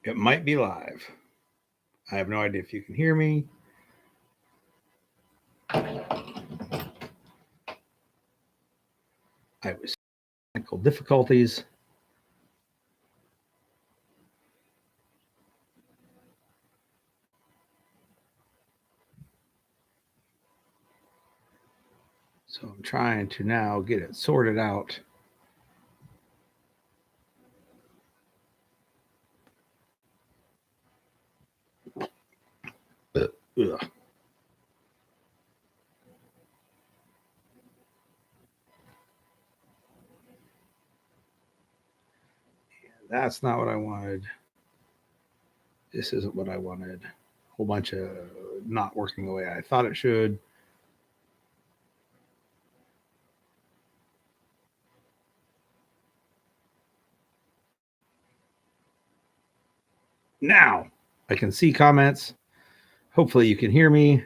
It might be live. I have no idea if you can hear me. I was technical difficulties. So I'm trying to now get it sorted out. Ugh. That's not what I wanted. This isn't what I wanted. A whole bunch of not working the way I thought it should. Now I can see comments. Hopefully you can hear me.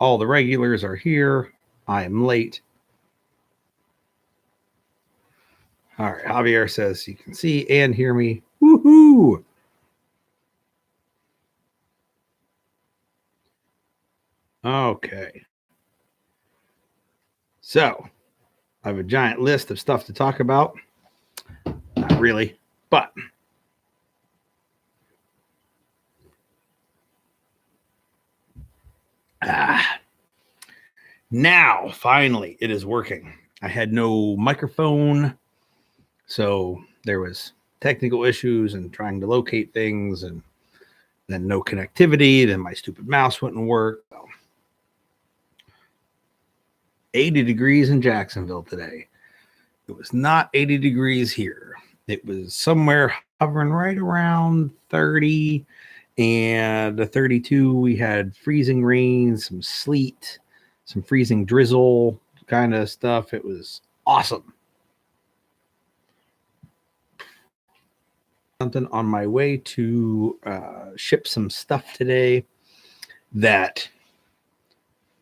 All the regulars are here. I am late. All right, Javier says you can see and hear me. Woohoo! Okay. So I have a giant list of stuff to talk about. Not really, but now finally it is working. I had no microphone, so there was technical issues and trying to locate things, and then no connectivity. Then my stupid mouse wouldn't work. 80 degrees in Jacksonville today. It was not 80 degrees here. It was somewhere hovering right around 30, and the 32 we had freezing rain, some sleet, some freezing drizzle kind of stuff. It was awesome. Something on my way to ship some stuff today that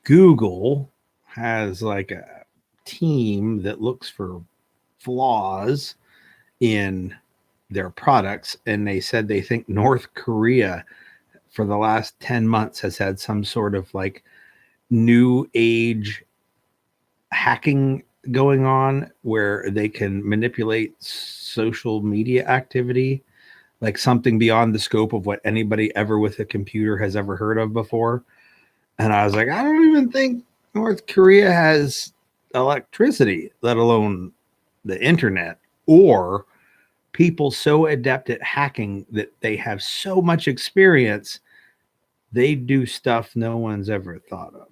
Google has like a team that looks for flaws in their products, and they said they think North Korea for the last 10 months has had some sort of like new age hacking going on where they can manipulate social media activity, like something beyond the scope of what anybody ever with a computer has ever heard of before. And I was like, I don't even think North Korea has electricity, let alone the internet, or people so adept at hacking that they have so much experience, they do stuff no one's ever thought of.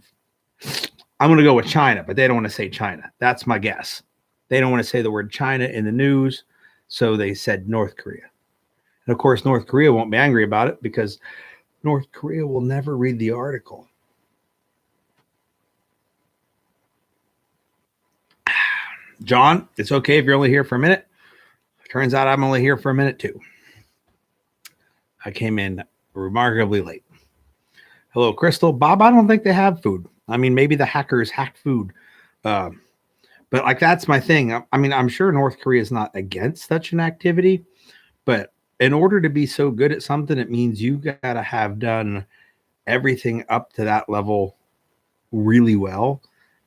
I'm going to go with China, but they don't want to say China. That's my guess. They don't want to say the word China in the news, so they said North Korea. And of course, North Korea won't be angry about it because North Korea will never read the article. John, it's okay if you're only here for a minute. Turns out I'm only here for a minute too. I came in remarkably late. Hello, Crystal. Bob, I don't think they have food. I mean, maybe the hackers hacked food. But like, that's my thing. I mean, I'm sure North Korea is not against such an activity, but in order to be so good at something, it means you got to have done everything up to that level really well.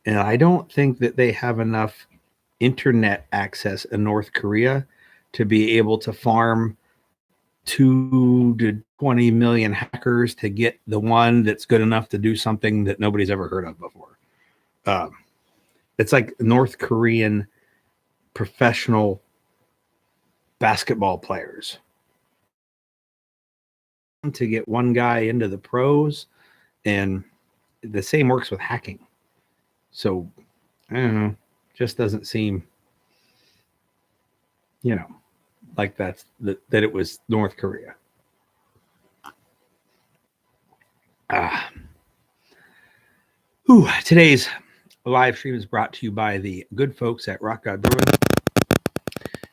And I don't think that they have enough internet access in North Korea to be able to farm 2 to 20 million hackers to get the one that's good enough to do something that nobody's ever heard of before. It's like North Korean professional basketball players to get one guy into the pros, and the same works with hacking. So I don't know, just doesn't seem, like that it was North Korea. Today's live stream is brought to you by the good folks at Rock God Brewing.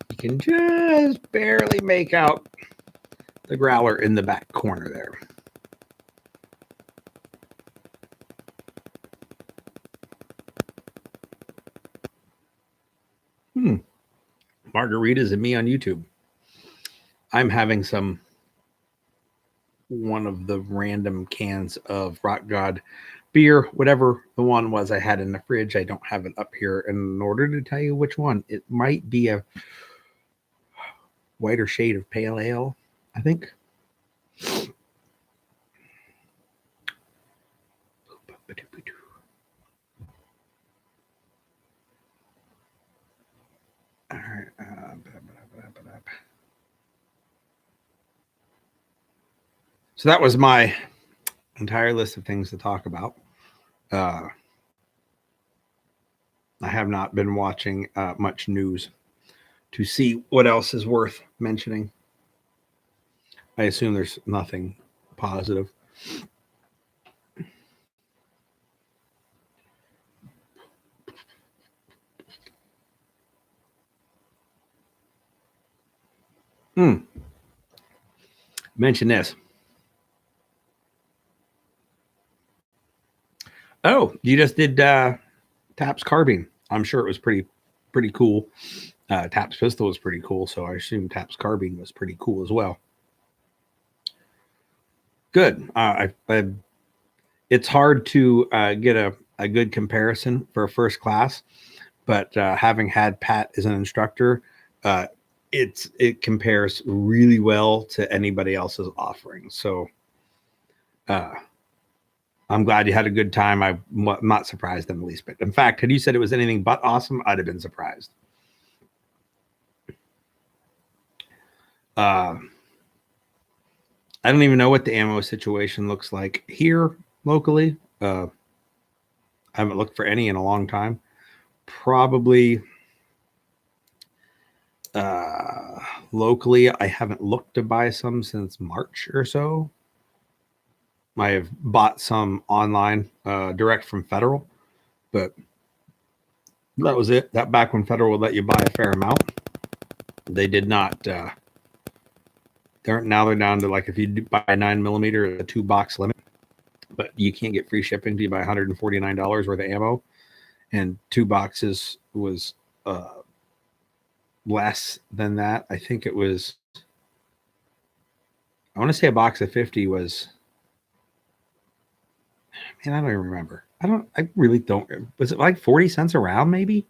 You can just barely make out the growler in the back corner there. margaritas and me on YouTube. I'm having one of the random cans of Rock God beer, whatever the one was I had in the fridge. I don't have it up here. And in order to tell you which one, it might be a whiter shade of pale ale, I think. All right. So that was my entire list of things to talk about. I have not been watching much news to see what else is worth mentioning. I assume there's nothing positive. Mention this. Oh, you just did Taps carbine. I'm sure it was pretty cool. Taps pistol was pretty cool, so I assume Taps carbine was pretty cool as well. Good. It's hard to get a good comparison for a first class, but having had Pat as an instructor, it compares really well to anybody else's offering. So I'm glad you had a good time. I'm not surprised in the least bit. In fact, had you said it was anything but awesome, I'd have been surprised. I don't even know what the ammo situation looks like here locally. I haven't looked for any in a long time. Probably locally, I haven't looked to buy some since March or so. I have bought some online direct from Federal, but that was it. That back when Federal would let you buy a fair amount, they did not. They're down to like if you buy a 9mm, a 2-box limit, but you can't get free shipping until you buy $149 worth of ammo, and 2 boxes was less than that. I think it was. I want to say a box of 50 was. Man, I don't even remember. I really don't. Was it like 40 cents a round, maybe?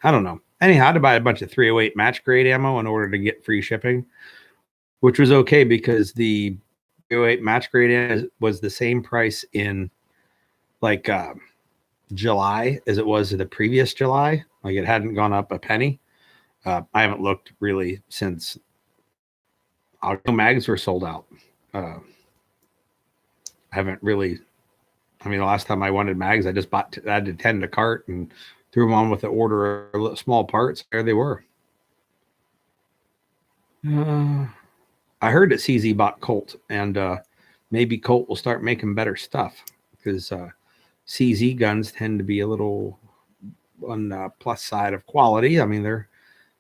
I don't know. Anyhow, I had to buy a bunch of 308 match grade ammo in order to get free shipping, which was okay because the 308 match grade was the same price in like July as it was the previous July. Like it hadn't gone up a penny. I haven't looked really since mags were sold out. I haven't really. I mean, the last time I wanted mags, I just added 10 to cart and threw them on with the order of small parts. There they were. I heard that CZ bought Colt, and maybe Colt will start making better stuff because CZ guns tend to be a little on the plus side of quality. I mean,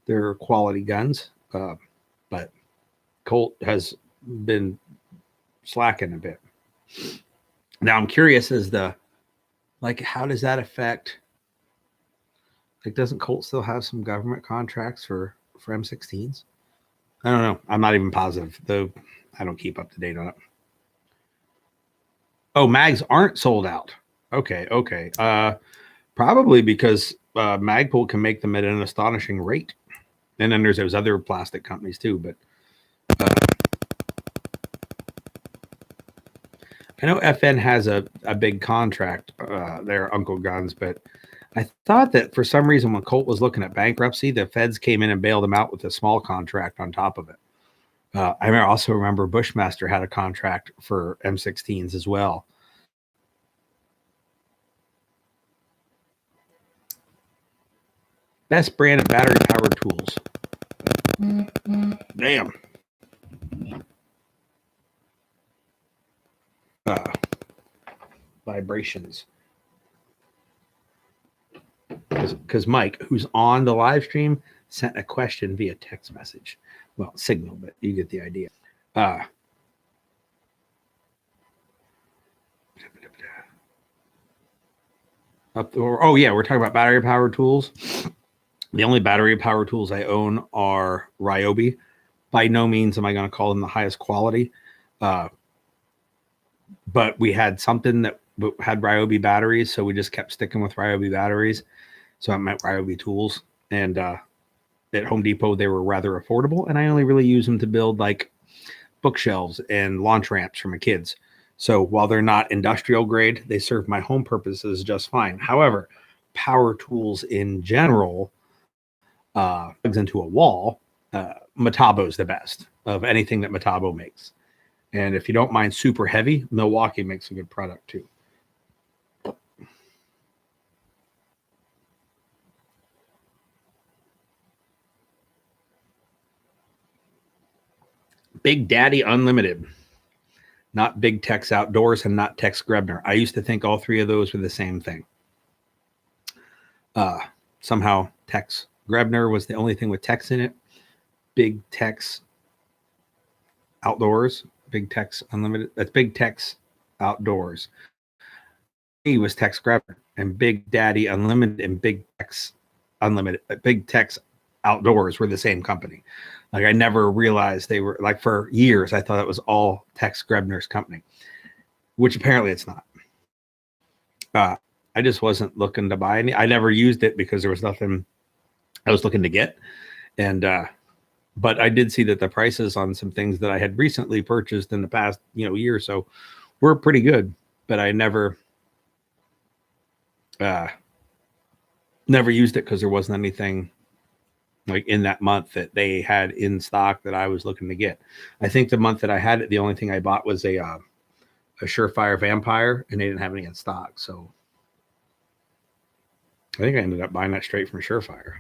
they're quality guns, but Colt has been slacking a bit. Now I'm curious as how does that affect? Like, doesn't Colt still have some government contracts for M16s? I don't know. I'm not even positive, though. I don't keep up to date on it. Oh, mags aren't sold out. Okay. Probably because Magpul can make them at an astonishing rate, and then there's those other plastic companies too. But I know FN has a big contract there, Uncle Guns, but I thought that for some reason when Colt was looking at bankruptcy, the feds came in and bailed him out with a small contract on top of it. I also remember Bushmaster had a contract for M16s as well. Best brand of battery-powered tools. Damn. Vibrations. Because Mike, who's on the live stream, sent a question via text message. Well, Signal, but you get the idea. Oh yeah, we're talking about battery-powered tools. The only battery power tools I own are Ryobi. By no means am I going to call them the highest quality, uh, but we had something that had Ryobi batteries, so we just kept sticking with Ryobi batteries. So I meant Ryobi tools, and at Home Depot they were rather affordable, and I only really use them to build like bookshelves and launch ramps for my kids. So while they're not industrial grade, they serve my home purposes just fine. However, power tools in general, plugs into a wall, Metabo is the best of anything that Metabo makes. And if you don't mind super heavy, Milwaukee makes a good product too. Big Daddy Unlimited, not Big Tex Outdoors and not Tex Grebner. I used to think all three of those were the same thing. Somehow Tex Grebner was the only thing with Tex in it. Big Tex Outdoors, Big Tex Unlimited. That's Big Tex Outdoors. He was Tex Grebner, and Big Daddy Unlimited and Big Tex Unlimited, Big Tex Outdoors were the same company. Like I never realized they were, like for years I thought it was all Tex Grebner's company, which apparently it's not. I just wasn't looking to buy any. I never used it because there was nothing I was looking to get, and but I did see that the prices on some things that I had recently purchased in the past year or so were pretty good, but I never used it because there wasn't anything like in that month that they had in stock that I was looking to get. I think the month that I had it, the only thing I bought was a Surefire Vampire, and they didn't have any in stock. So I think I ended up buying that straight from Surefire.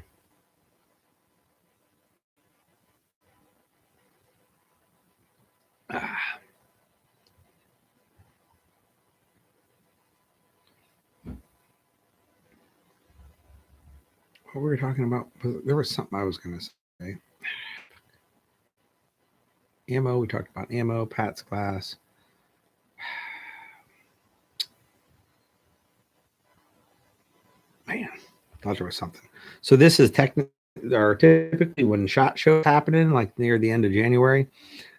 What were we talking about? There was something I was going to say. Ammo. We talked about ammo. Pat's glass. Man, I thought there was something. So this is typically when SHOT Show happening, like near the end of January.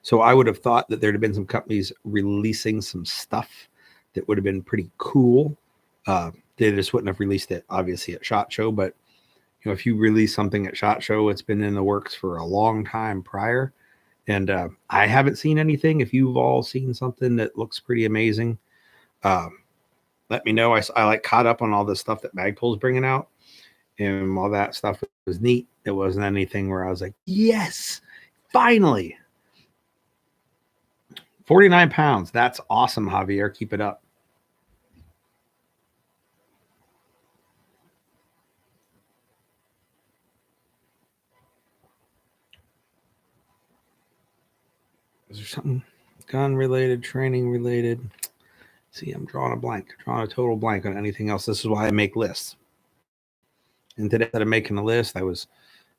So I would have thought that there'd have been some companies releasing some stuff that would have been pretty cool. They just wouldn't have released it, obviously, at SHOT Show. But if you release something at SHOT Show, it's been in the works for a long time prior. And I haven't seen anything. If you've all seen something that looks pretty amazing, let me know. I like caught up on all the stuff that Magpul's bringing out, and all that stuff was neat. It wasn't anything where I was like, yes, finally. 49 pounds. That's awesome, Javier. Keep it up. Is there something gun related, training related? See, I'm drawing a total blank on anything else. This is why I make lists. And today, instead of making a list, I was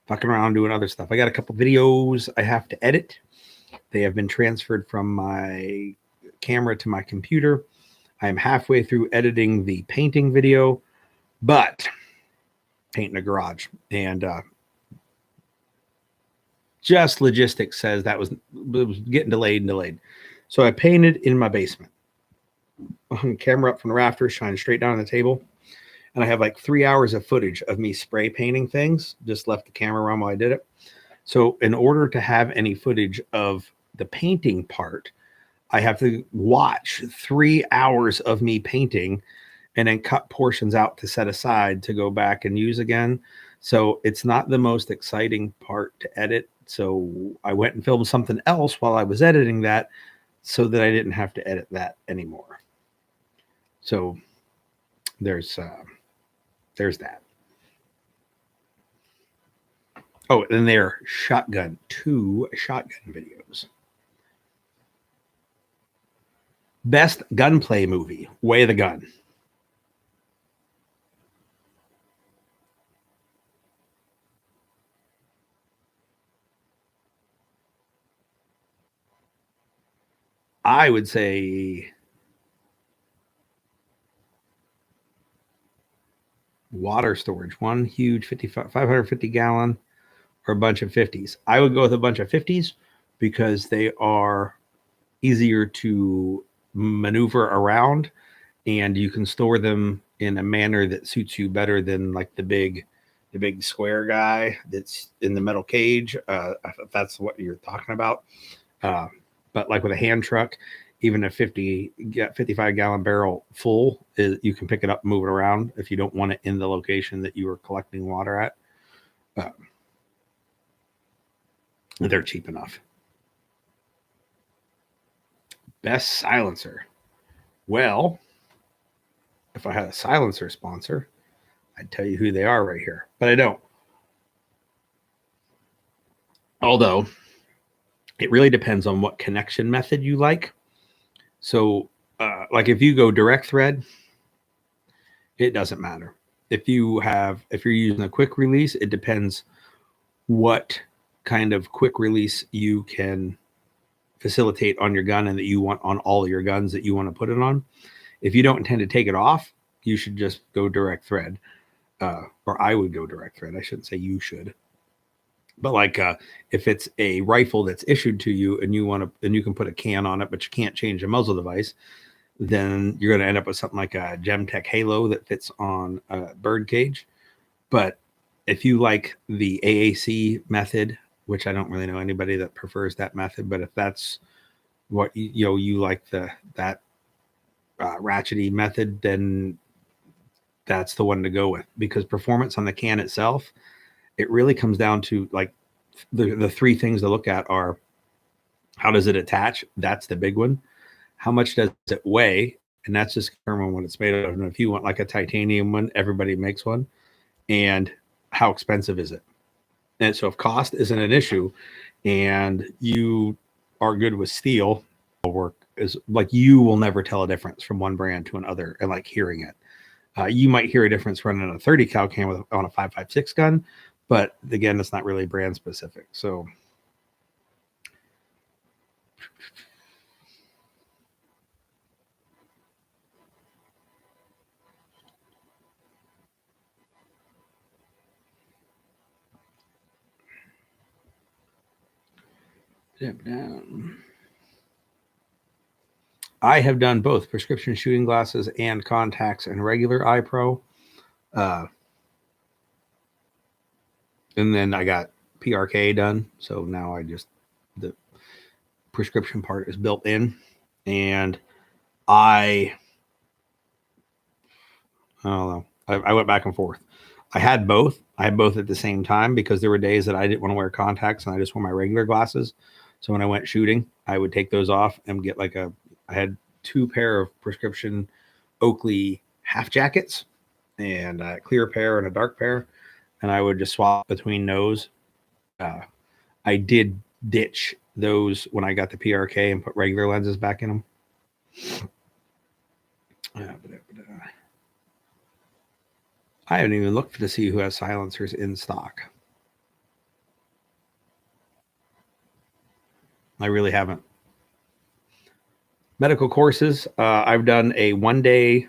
fucking around doing other stuff. I got a couple videos I have to edit. They have been transferred from my camera to my computer. I am halfway through editing the painting video, but painting a garage. And just logistics says it was getting delayed. So I painted in my basement. Hung camera up from the rafters, shining straight down on the table. And I have like 3 hours of footage of me spray painting things. Just left the camera on while I did it. So in order to have any footage of the painting part, I have to watch 3 hours of me painting and then cut portions out to set aside to go back and use again. So it's not the most exciting part to edit. So I went and filmed something else while I was editing that so that I didn't have to edit that anymore. So there's that. Oh, and there are two shotgun videos. Best gunplay movie, Way of the Gun. I would say water storage, one huge 550 gallon or a bunch of 50s. I would go with a bunch of 50s because they are easier to maneuver around and you can store them in a manner that suits you better than like the big square guy that's in the metal cage. If that's what you're talking about. But like with a hand truck, even a 55 gallon barrel full, you can pick it up and move it around if you don't want it in the location that you are collecting water at. They're cheap enough. Best silencer. Well, if I had a silencer sponsor, I'd tell you who they are right here, but I don't. Although it really depends on what connection method you like. So, like if you go direct thread, it doesn't matter. If you're using a quick release, it depends what kind of quick release you can facilitate on your gun and that you want on all your guns that you want to put it on. If you don't intend to take it off, you should just go direct thread. Or I would go direct thread. I shouldn't say you should. But like if it's a rifle that's issued to you and you can put a can on it, but you can't change the muzzle device, then you're going to end up with something like a Gemtech Halo that fits on a bird cage. But if you like the AAC method, which I don't really know anybody that prefers that method, but if that's what you like that ratchety method, then that's the one to go with, because performance on the can itself, it really comes down to like the three things to look at are how does it attach? That's the big one. How much does it weigh? And that's just determine what it's made of. And if you want like a titanium one, everybody makes one. And how expensive is it? And so if cost isn't an issue and you are good with steel, work is like you will never tell a difference from one brand to another and like hearing it. You might hear a difference running a 30 cal can on a 5.56 gun, but again, it's not really brand specific. So I have done both prescription shooting glasses and contacts and regular eye pro. And then I got PRK done. So now the prescription part is built in. And I don't know. I went back and forth. I had both. I had both at the same time because there were days that I didn't want to wear contacts and I just wore my regular glasses. So when I went shooting, I would take those off and get I had 2 pair of prescription Oakley half jackets and a clear pair and a dark pair. And I would just swap between those. I did ditch those when I got the PRK and put regular lenses back in them. I haven't even looked to see who has silencers in stock. I really haven't. Medical courses. I've done a 1-day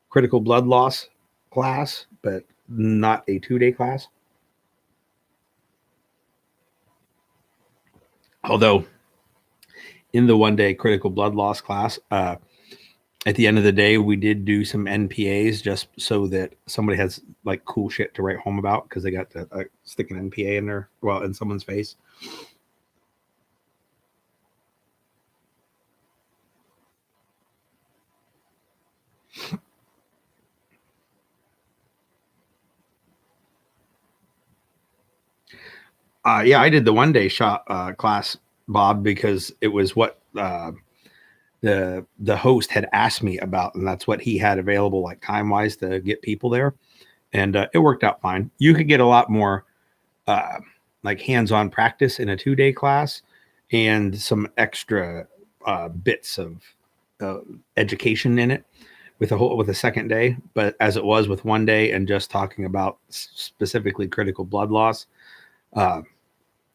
critical blood loss class, but not a 2-day class. Although in the 1-day critical blood loss class, at the end of the day, we did do some NPAs just so that somebody has like cool shit to write home about because they got to stick an NPA in there, in someone's face. Yeah, I did the 1-day shot class, Bob, because it was what the host had asked me about, and that's what he had available, like time wise, to get people there, and it worked out fine. You could get a lot more like hands-on practice in a 2-day class, and some extra bits of education in it with a second day. But as it was with 1 day and just talking about specifically critical blood loss,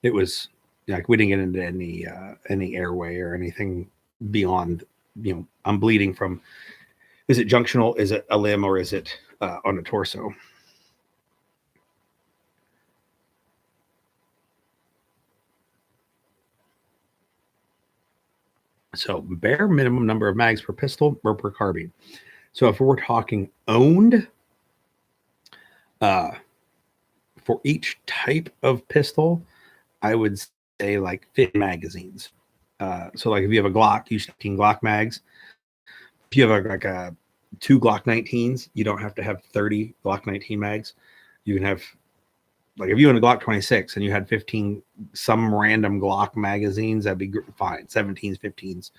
it was like we didn't get into any airway or anything beyond, I'm bleeding from, is it junctional, is it a limb, or is it on the torso. So bare minimum number of mags per pistol or per carbine. So if we're talking owned, for each type of pistol, I would say like 50 magazines. So like if you have a Glock, you should have 15 Glock mags. If you have a 2 Glock 19s, you don't have to have 30 Glock 19 mags. You can have, like if you had a Glock 26 and you had 15 some random Glock magazines, that'd be fine. 17s, 15s,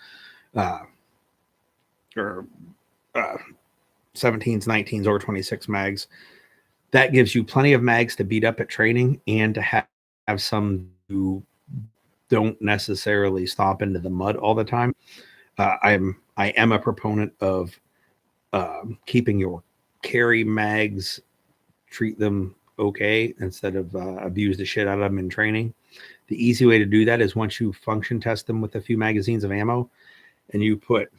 or 17s, 19s, or 26 mags. That gives you plenty of mags to beat up at training and to have some who don't necessarily stomp into the mud all the time. I am a proponent of keeping your carry mags, treat them okay instead of abuse the shit out of them in training. The easy way to do that is once you function test them with a few magazines of ammo and you put,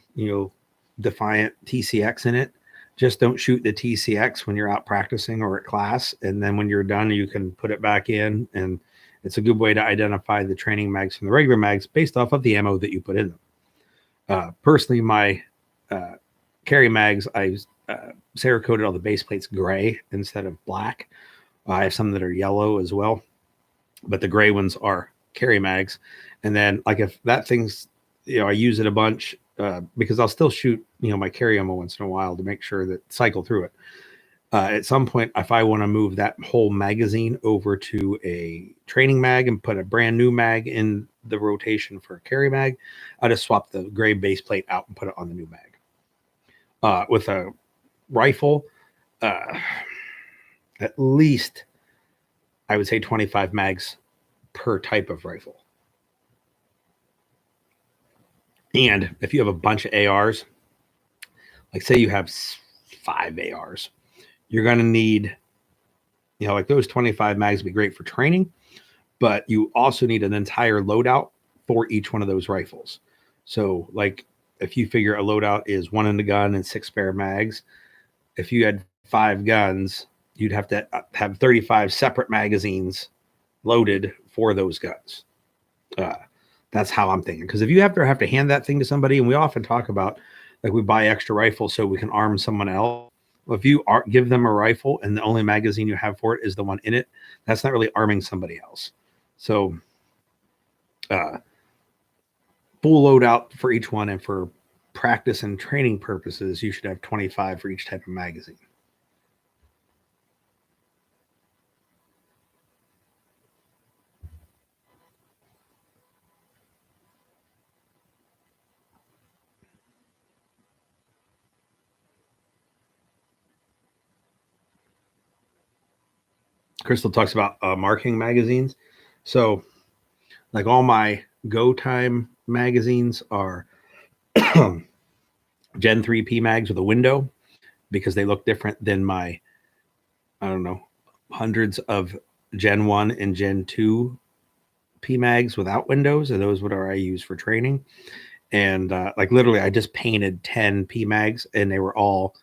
Defiant TCX in it, just don't shoot the TCX when you're out practicing or at class. And then when you're done, you can put it back in. And it's a good way to identify the training mags from the regular mags based off of the ammo that you put in them. Personally, my carry mags, I Cerakoted all the base plates gray instead of black. I have some that are yellow as well, but the gray ones are carry mags. And then like if that thing's, I use it a bunch because I'll still shoot, my carry ammo once in a while to make sure that cycle through it. At some point, if I want to move that whole magazine over to a training mag and put a brand new mag in the rotation for a carry mag, I'll just swap the gray base plate out and put it on the new mag. With a rifle, at least I would say 25 mags per type of rifle. And if you have a bunch of ARs, like say you have 5 ARs, you're going to need, like those 25 mags would be great for training, but you also need an entire loadout for each one of those rifles. So like if you figure a loadout is 1 in the gun and 6 spare mags, if you had 5 guns, you'd have to have 35 separate magazines loaded for those guns. That's how I'm thinking. Because if you have to hand that thing to somebody, and we often talk about like we buy extra rifles so we can arm someone else. Well, if you give them a rifle and the only magazine you have for it is the one in it, that's not really arming somebody else. So full loadout for each one, and for practice and training purposes, you should have 25 for each type of magazine. Crystal talks about marking magazines. So like all my Go Time magazines are Gen 3 P mags with a window because they look different than my, hundreds of Gen 1 and Gen 2 P mags without windows. And those what I use for training. And like literally I just painted 10 P mags and they were all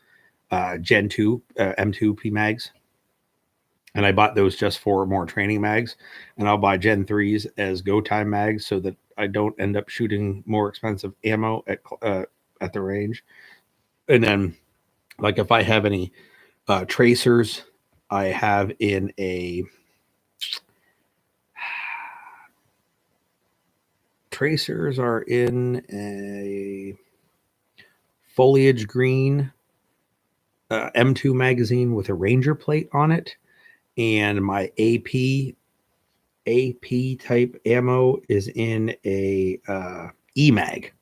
Gen 2 M2 P mags. And I bought those just for more training mags. And I'll buy Gen 3s as Go Time mags so that I don't end up shooting more expensive ammo at the range. And then, like, if I have any tracers, I have in a tracers are in a foliage green M2 magazine with a Ranger plate on it. And my AP type ammo is in a E-mag.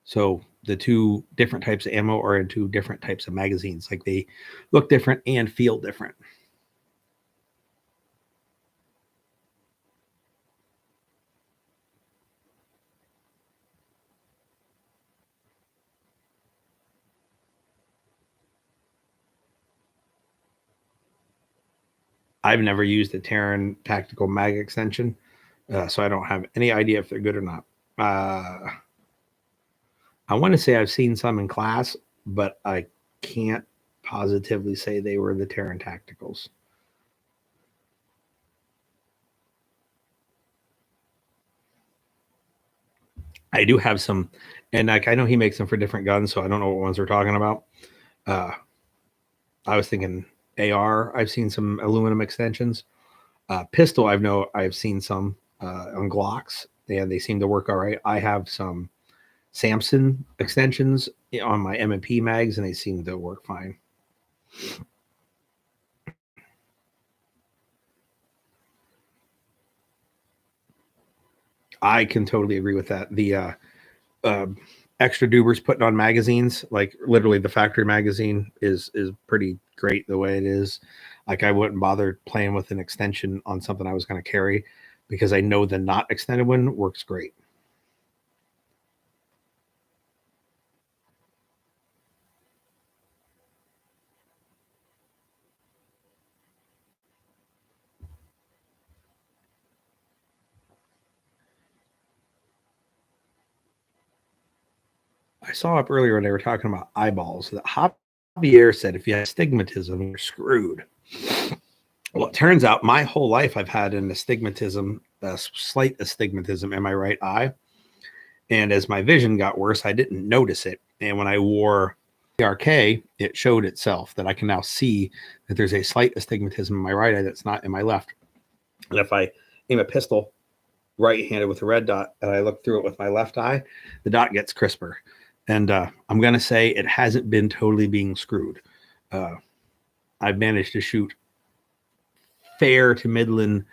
So the two different types of ammo are in 2 different types of magazines. Like they look different and feel different. I've never used a Terran tactical mag extension, so I don't have any idea if they're good or not. I want to say I've seen some in class, but I can't positively say they were the Terran Tacticals. I do have some, and like I know he makes them for different guns, so I don't know what ones we're talking about. I was thinking AR. I've seen some aluminum extensions. Pistol, I've seen some on Glocks, and they seem to work all right. I have some Samson extensions on my M&P mags, and they seem to work fine. I can totally agree with that. The extra dubers putting on magazines, like literally the factory magazine, is pretty great the way it is. Like I wouldn't bother playing with an extension on something I was going to carry because I know the not extended one works great. I saw up earlier when they were talking about eyeballs that Javier said if you have astigmatism, you're screwed. Well, it turns out my whole life I've had an astigmatism, a slight astigmatism in my right eye. And as my vision got worse, I didn't notice it. And when I wore RK, it showed itself that I can now see that there's a slight astigmatism in my right eye that's not in my left. And if I aim a pistol right-handed with a red dot and I look through it with my left eye, the dot gets crisper. And I'm going to say it hasn't been totally being screwed. I've managed to shoot fair to middling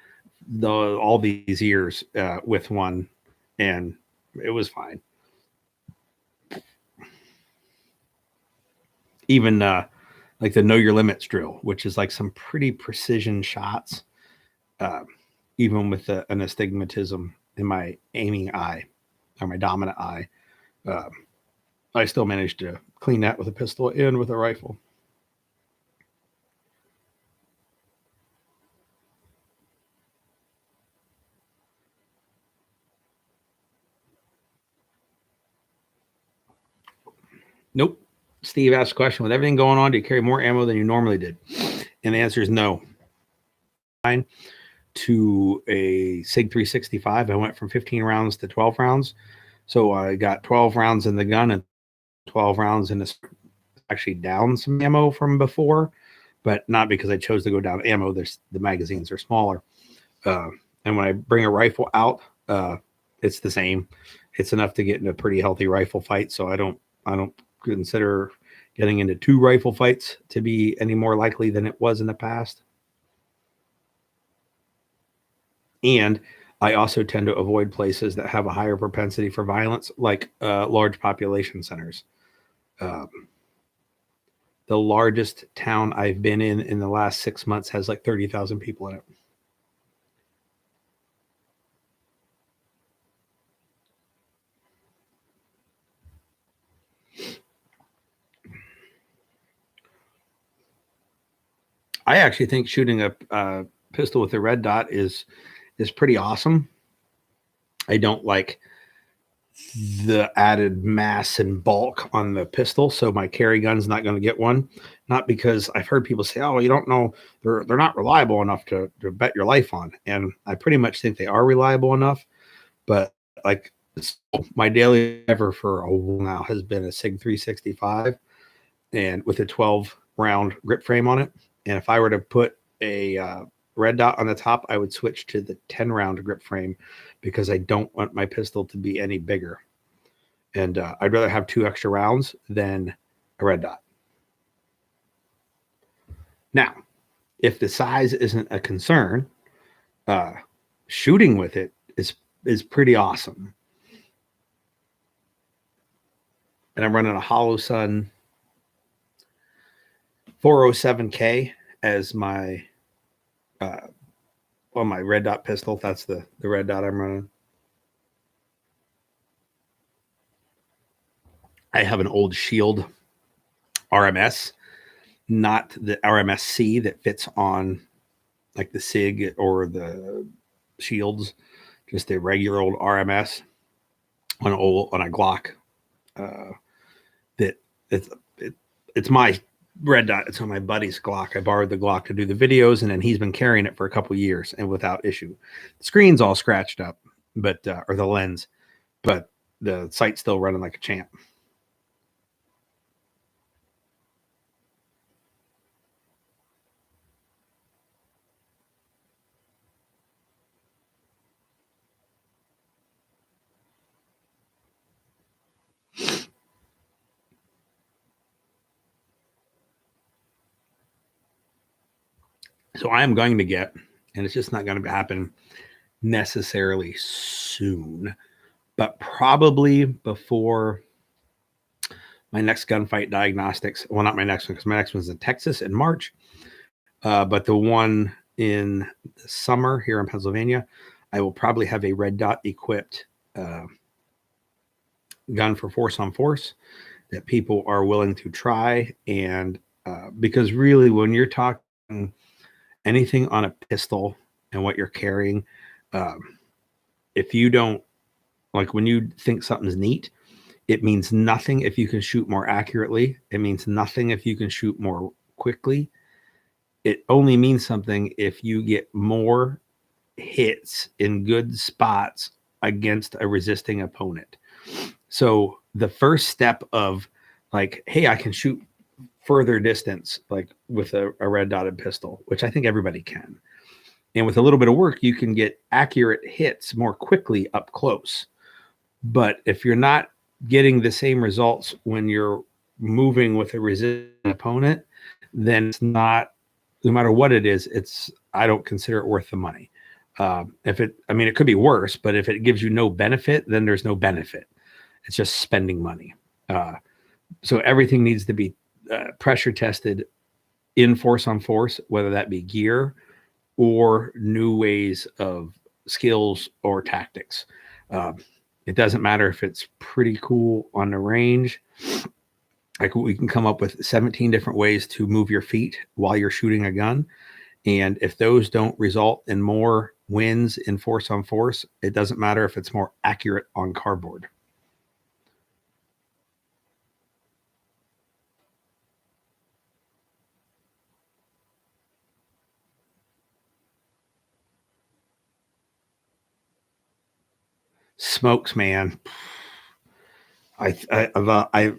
all these years with one, and it was fine. Even like the know your limits drill, which is like some pretty precision shots, even with an astigmatism in my aiming eye or my dominant eye, I still managed to clean that with a pistol and with a rifle. Nope. Steve asked a question, with everything going on, do you carry more ammo than you normally did? And the answer is no. To a SIG 365, I went from 15 rounds to 12 rounds. So I got 12 rounds in the gun and 12 rounds in this. Actually down some ammo from before, but not because I chose to go down ammo. The magazines are smaller. And when I bring a rifle out, it's the same. It's enough to get in a pretty healthy rifle fight. So I don't consider getting into 2 rifle fights to be any more likely than it was in the past. And I also tend to avoid places that have a higher propensity for violence, like large population centers. The largest town I've been in the last 6 months has like 30,000 people in it. I actually think shooting a pistol with a red dot is pretty awesome. I don't like the added mass and bulk on the pistol, so my carry gun's not going to get one. Not because I've heard people say, "Oh, you don't know, they're not reliable enough to bet your life on," and I pretty much think they are reliable enough. But like my daily driver for a while now has been a SIG 365, and with a 12 round grip frame on it. And if I were to put a red dot on the top, I would switch to the 10 round grip frame because I don't want my pistol to be any bigger. And I'd rather have 2 extra rounds than a red dot. Now, if the size isn't a concern, shooting with it is pretty awesome. And I'm running a Hollow Sun 407K as my my red dot pistol. That's the red dot I'm running. I have an old Shield RMS, not the RMSC that fits on like the SIG or the Shields, just a regular old RMS on a Glock. That it's my red dot. It's on my buddy's Glock. I borrowed the Glock to do the videos, and then he's been carrying it for a couple years and without issue. The screen's all scratched up, but or the lens, but the sight's still running like a champ. So I am going to get, and it's just not going to happen necessarily soon, but probably before my next gunfight diagnostics. Well, not my next one, because my next one's in Texas in March, but the one in the summer here in Pennsylvania, I will probably have a red dot equipped gun for force on force that people are willing to try. And because really, when you're talking anything on a pistol and what you're carrying, if you don't like, when you think something's neat, it means nothing if you can shoot more accurately. It means nothing if you can shoot more quickly. It only means something if you get more hits in good spots against a resisting opponent. So the first step of like, hey, I can shoot further distance, like with a red dotted pistol, which I think everybody can. And with a little bit of work, you can get accurate hits more quickly up close. But if you're not getting the same results when you're moving with a resistant opponent, then it's not, no matter what it is, I don't consider it worth the money. It could be worse, but if it gives you no benefit, then there's no benefit. It's just spending money. So everything needs to be pressure tested in force on force, whether that be gear or new ways of skills or tactics. It doesn't matter if it's pretty cool on the range. Like, we can come up with 17 different ways to move your feet while you're shooting a gun. And if those don't result in more wins in force on force, it doesn't matter if it's more accurate on cardboard. Smokes, man. I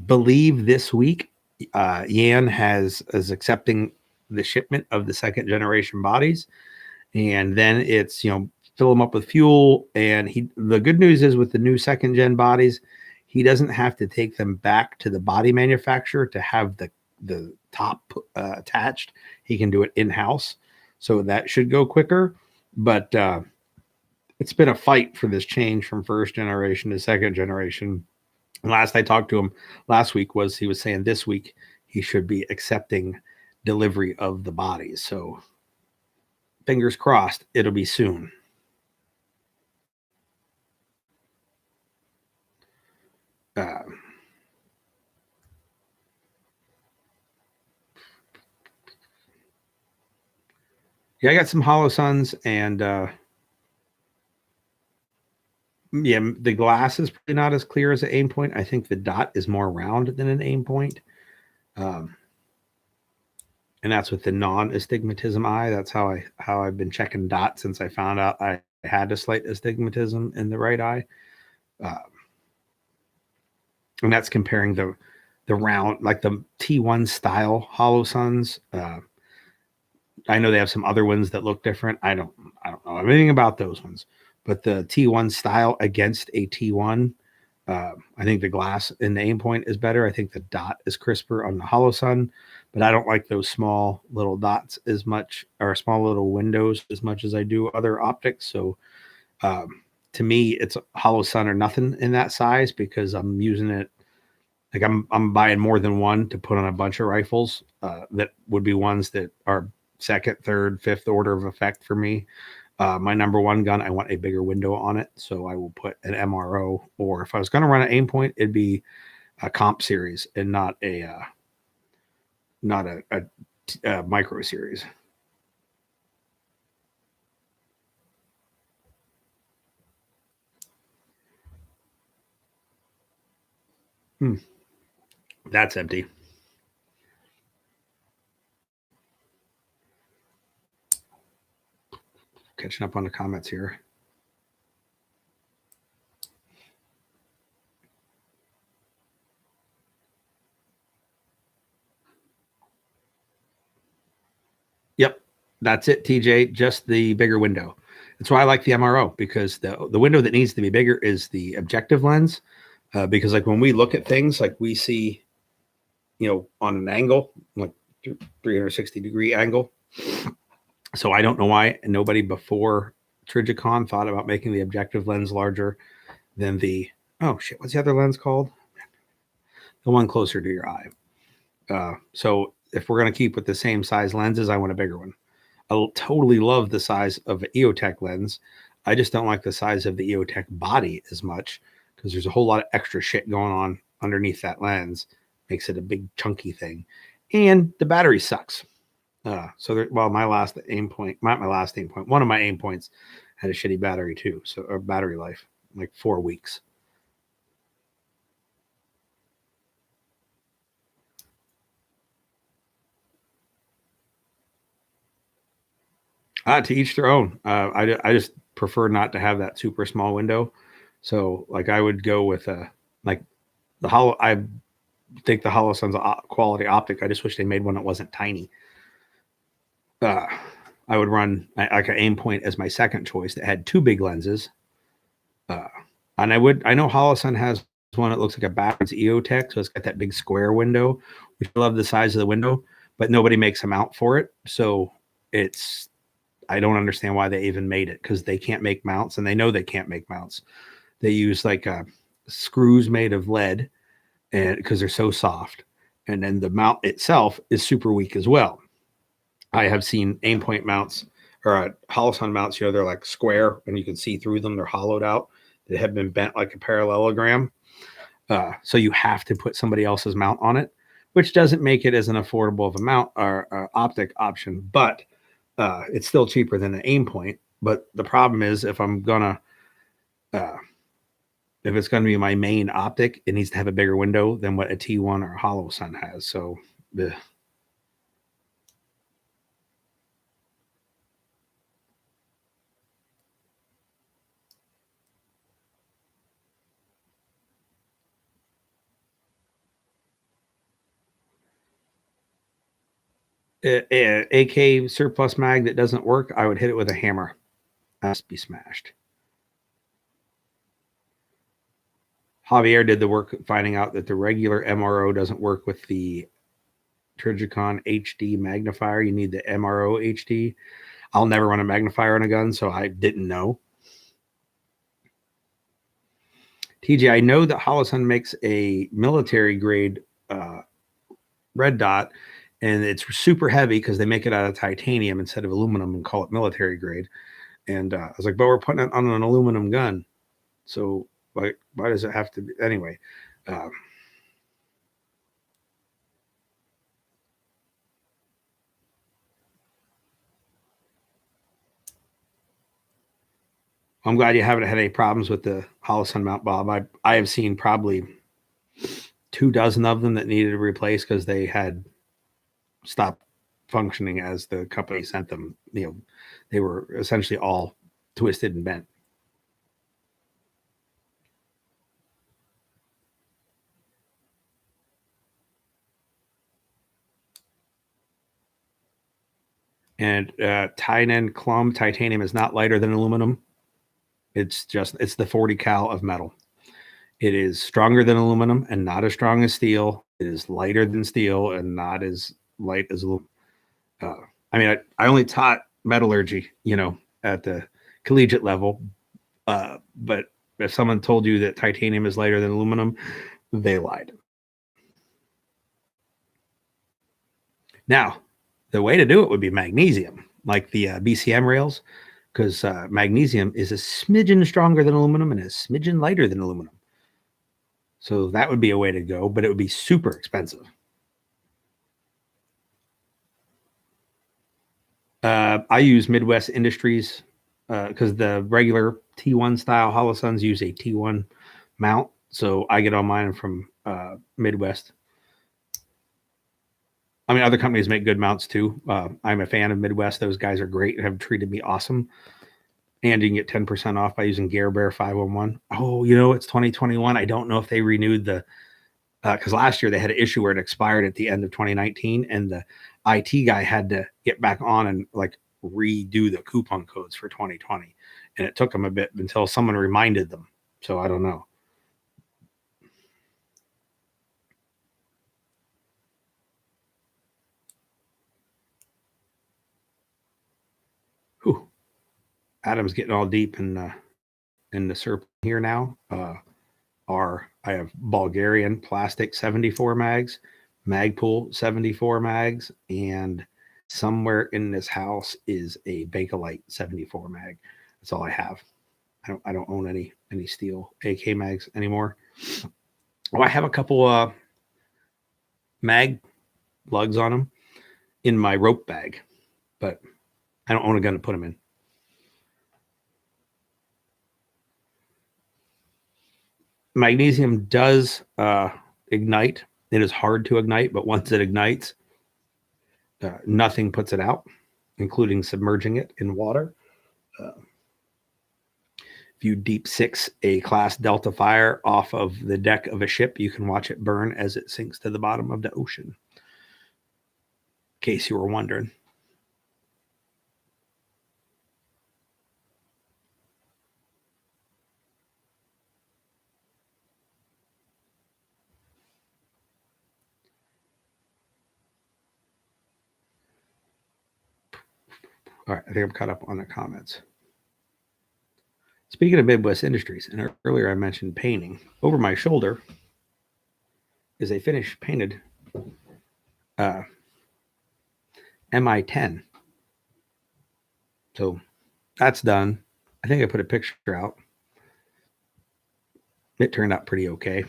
believe this week Yan is accepting the shipment of the second generation bodies, and then it's fill them up with fuel. And the good news is, with the new second gen bodies, he doesn't have to take them back to the body manufacturer to have the top attached. He can do it in house, so that should go quicker. But it's been a fight for this change from first generation to second generation. Last I talked to him last week he was saying this week he should be accepting delivery of the bodies. So fingers crossed, it'll be soon. Yeah, I got some Hollow Suns, and the glass is probably not as clear as an aim point. I think the dot is more round than an aim point. And that's with the non-astigmatism eye. That's how I've been checking dots since I found out I had a slight astigmatism in the right eye. And that's comparing the round, like the T1 style Hollow Suns. I know they have some other ones that look different. I don't know anything about those ones, but the T1 style against a T1, I think the glass in the aim point is better. I think the dot is crisper on the Hollow Sun, but I don't like those small little dots as much, or small little windows as much as I do other optics. So to me, it's Hollow Sun or nothing in that size, because I'm using it. Like, I'm buying more than one to put on a bunch of rifles that would be ones that are second, third, fifth order of effect for me. My number one gun, I want a bigger window on it, so I will put an MRO, or if I was going to run an aim point, it'd be a comp series and not a micro series. That's empty. catching up on the comments here. Yep, that's it, TJ. Just the bigger window. That's why I like the MRO, because the window that needs to be bigger is the objective lens. Because like when we look at things, like we see, on an angle, like 360-degree angle. So I don't know why nobody before Trijicon thought about making the objective lens larger than the, oh shit, what's the other lens called? The one closer to your eye. So if we're going to keep with the same size lenses, I want a bigger one. I totally love the size of an EOTech lens. I just don't like the size of the EOTech body as much, because there's a whole lot of extra shit going on underneath that lens. Makes it a big chunky thing. And the battery sucks. My last aim point, not my last aim point, one of my aim points had a shitty battery too. So a battery life, like 4 weeks. To each their own. I just prefer not to have that super small window. So like I would go with like the hollow. I think the Holosun's a quality optic. I just wish they made one that wasn't tiny. I would run like an aim point as my second choice that had 2 big lenses. And I know Holosun has one that looks like a backwards EOTech, so it's got that big square window, which I love the size of the window, but nobody makes a mount for it. So I don't understand why they even made it, because they can't make mounts, and they know they can't make mounts. They use like screws made of lead, and because they're so soft, and then the mount itself is super weak as well. I have seen aim point mounts or Holosun mounts, they're like square and you can see through them. They're hollowed out. They have been bent like a parallelogram. So you have to put somebody else's mount on it, which doesn't make it as an affordable of a mount or optic option, but it's still cheaper than an aim point. But the problem is, if it's going to be my main optic, it needs to have a bigger window than what a T1 or a Holosun has. So the AK surplus mag that doesn't work, I would hit it with a hammer. Must be smashed. Javier did the work finding out that the regular MRO doesn't work with the Trijicon HD magnifier. You need the MRO HD. I'll never run a magnifier on a gun, so I didn't know. TJ, I know that Holosun makes a military grade red dot, and it's super heavy because they make it out of titanium instead of aluminum and call it military grade. And I was like, but we're putting it on an aluminum gun. So why does it have to be? Anyway. I'm glad you haven't had any problems with the Holosun mount, Bob. I have seen probably 24 of them that needed to replace because they had stopped functioning as the company sent them. They were essentially all twisted and bent. And Tynan Clum titanium is not lighter than aluminum. It's the 40 cal of metal. It is stronger than aluminum and not as strong as steel. It is lighter than steel and not as light as aluminum. I only taught metallurgy, at the collegiate level. But if someone told you that titanium is lighter than aluminum, they lied. Now, the way to do it would be magnesium, like the BCM rails, because magnesium is a smidgen stronger than aluminum and a smidgen lighter than aluminum. So that would be a way to go, but it would be super expensive. I use Midwest Industries because the regular T1 style Holosuns use a T1 mount. So I get all mine from Midwest. Other companies make good mounts too. I'm a fan of Midwest. Those guys are great and have treated me awesome. And you can get 10% off by using Gare Bear 511. Oh, you know, it's 2021. I don't know if they renewed the, because last year they had an issue where it expired at the end of 2019, and the IT guy had to get back on and like redo the coupon codes for 2020. And it took them a bit until someone reminded them. So I don't know. Whew. Adam's getting all deep in the SERP here now. I have Bulgarian plastic 74 mags, Magpul 74 mags, and somewhere in this house is a Bakelite 74 mag. That's all I have. I don't own any steel AK mags anymore. Oh, I have a couple mag lugs on them in my rope bag, but I don't own a gun to put them in. Magnesium does ignite. It is hard to ignite, but once it ignites, nothing puts it out, including submerging it in water. If you deep six a class Delta fire off of the deck of a ship, you can watch it burn as it sinks to the bottom of the ocean. In case you were wondering. All right, I think I'm caught up on the comments. Speaking of Midwest Industries, and earlier I mentioned painting, over my shoulder is a finished painted MI10. So that's done. I think I put a picture out. It turned out pretty okay.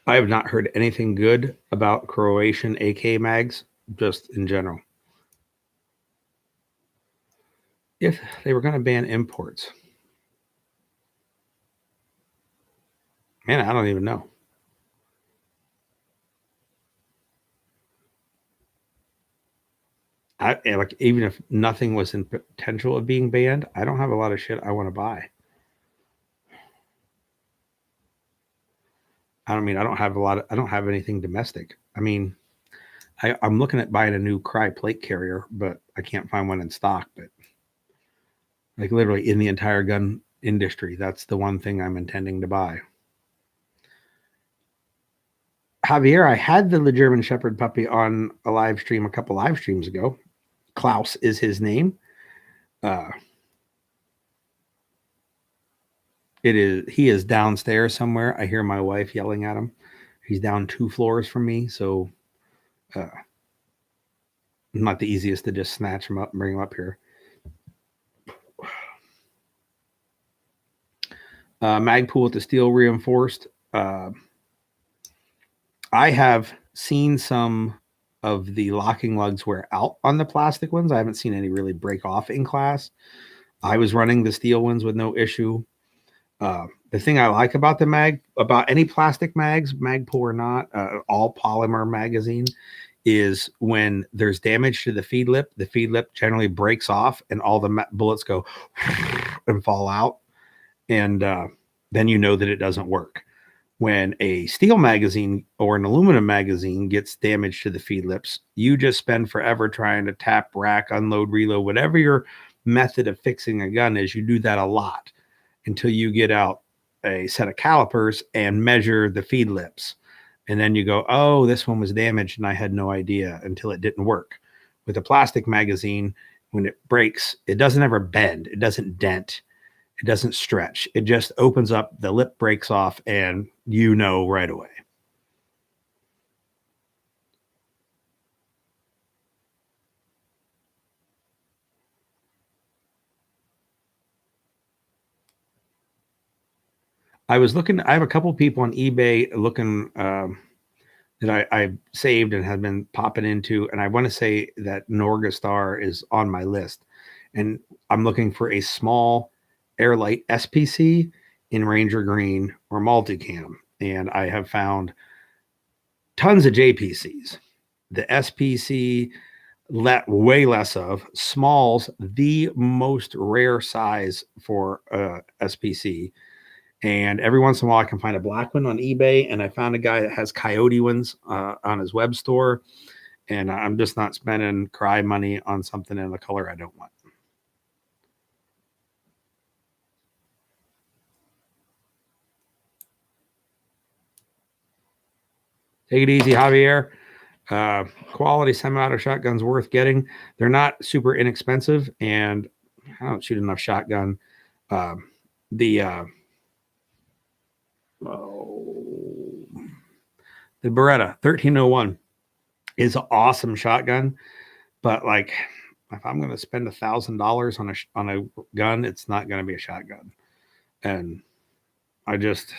I have not heard anything good about Croatian AK mags, just in general. If they were going to ban imports, man, I don't even know. Like, even if nothing was in potential of being banned, I don't have a lot of shit I want to buy. I don't have anything domestic. I mean, I'm looking at buying a new Cry plate carrier, but I can't find one in stock. But like literally in the entire gun industry, that's the one thing I'm intending to buy. Javier, I had the German Shepherd puppy on a live stream a couple live streams ago. Klaus is his name. He is downstairs somewhere. I hear my wife yelling at him. He's down 2 floors from me, so not the easiest to just snatch him up and bring him up here. Magpul with the steel reinforced. I have seen some of the locking lugs wear out on the plastic ones. I haven't seen any really break off in class. I was running the steel ones with no issue. The thing I like about about any plastic mags, Magpul or not, all polymer magazine, is when there's damage to the feed lip generally breaks off and all the bullets go and fall out. And then you know that it doesn't work. When a steel magazine or an aluminum magazine gets damage to the feed lips, you just spend forever trying to tap, rack, unload, reload, whatever your method of fixing a gun is. You do that a lot until you get out a set of calipers and measure the feed lips. And then you go, oh, this one was damaged and I had no idea until it didn't work. With a plastic magazine, when it breaks, it doesn't ever bend. It doesn't dent. It doesn't stretch. It just opens up, the lip breaks off, and you know right away. I have a couple people on eBay looking that I saved and have been popping into, and I want to say that Norga Star is on my list. And I'm looking for a small Airlight SPC in Ranger Green or multicam. And I have found tons of JPCs the SPC, way less of. Smalls, the most rare size for SPC. And every once in a while, I can find a black one on eBay. And I found a guy that has coyote ones on his web store. And I'm just not spending cry money on something in the color I don't want. Take it easy, Javier. Quality semi-auto shotguns worth getting. They're not super inexpensive, and I don't shoot enough shotgun. The Beretta 1301 is an awesome shotgun, but like if I'm going to spend $1,000 on a gun, it's not going to be a shotgun, and I just.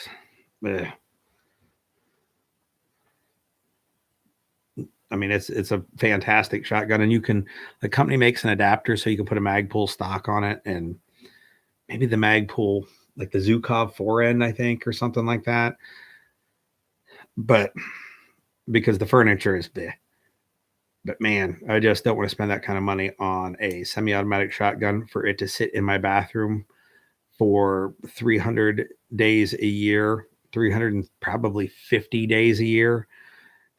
I mean, it's a fantastic shotgun, and the company makes an adapter so you can put a Magpul stock on it, and maybe the Magpul, like the Zukov 4N, I think, or something like that. But because the furniture is big. But man, I just don't want to spend that kind of money on a semi-automatic shotgun for it to sit in my bathroom for 300 days a year, 300 and probably 50 days a year,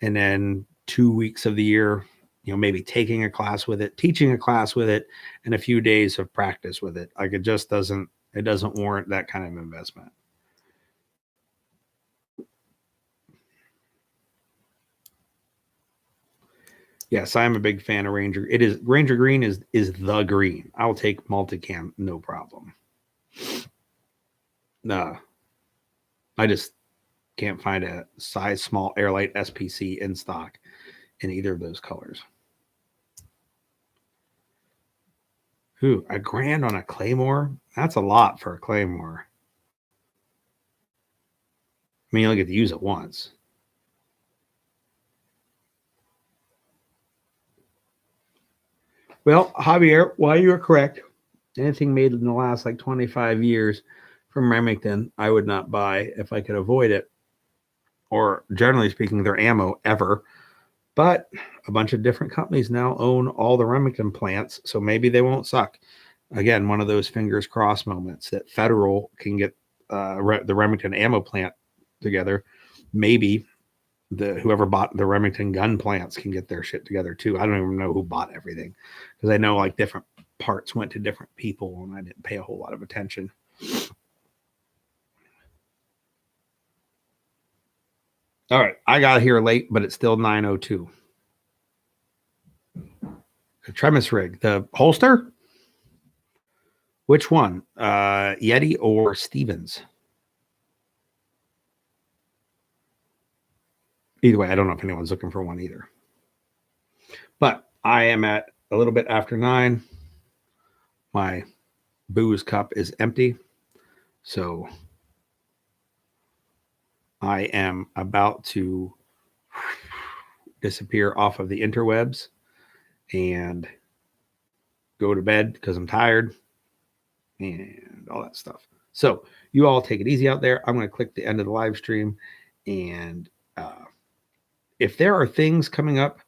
and then 2 weeks of the year, maybe taking a class with it, teaching a class with it, and a few days of practice with it. Like it doesn't warrant that kind of investment. Yes, I'm a big fan of Ranger. Ranger Green is the green. I'll take multicam, no problem. No, I just can't find a size small Airlight SPC in stock in either of those colors. Ooh, $1,000 on a Claymore? That's a lot for a Claymore. I mean, you only get to use it once. Well, Javier, while you are correct, anything made in the last 25 years from Remington, I would not buy if I could avoid it. Or generally speaking, their ammo ever. But a bunch of different companies now own all the Remington plants, so maybe they won't suck. Again, one of those fingers crossed moments that Federal can get the Remington ammo plant together. Maybe whoever bought the Remington gun plants can get their shit together too. I don't even know who bought everything, because I know different parts went to different people, and I didn't pay a whole lot of attention. All right, I got here late, but it's still 9:02. The Tremis rig, the holster. Which one? Yeti or Stevens? Either way, I don't know if anyone's looking for one either. But I am at a little bit after 9. My booze cup is empty. So I am about to disappear off of the interwebs and go to bed because I'm tired and all that stuff. So you all take it easy out there. I'm going to click the end of the live stream, and if there are things coming up,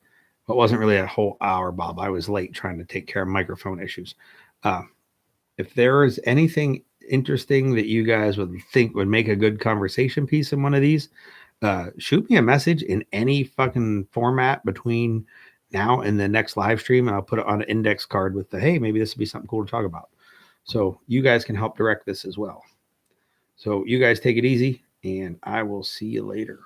it wasn't really a whole hour, Bob. I was late trying to take care of microphone issues. If there is anything interesting that you guys would think would make a good conversation piece in one of these, shoot me a message in any fucking format between now and the next live stream, and I'll put it on an index card with hey, maybe this would be something cool to talk about. So you guys can help direct this as well. So you guys take it easy, and I will see you later.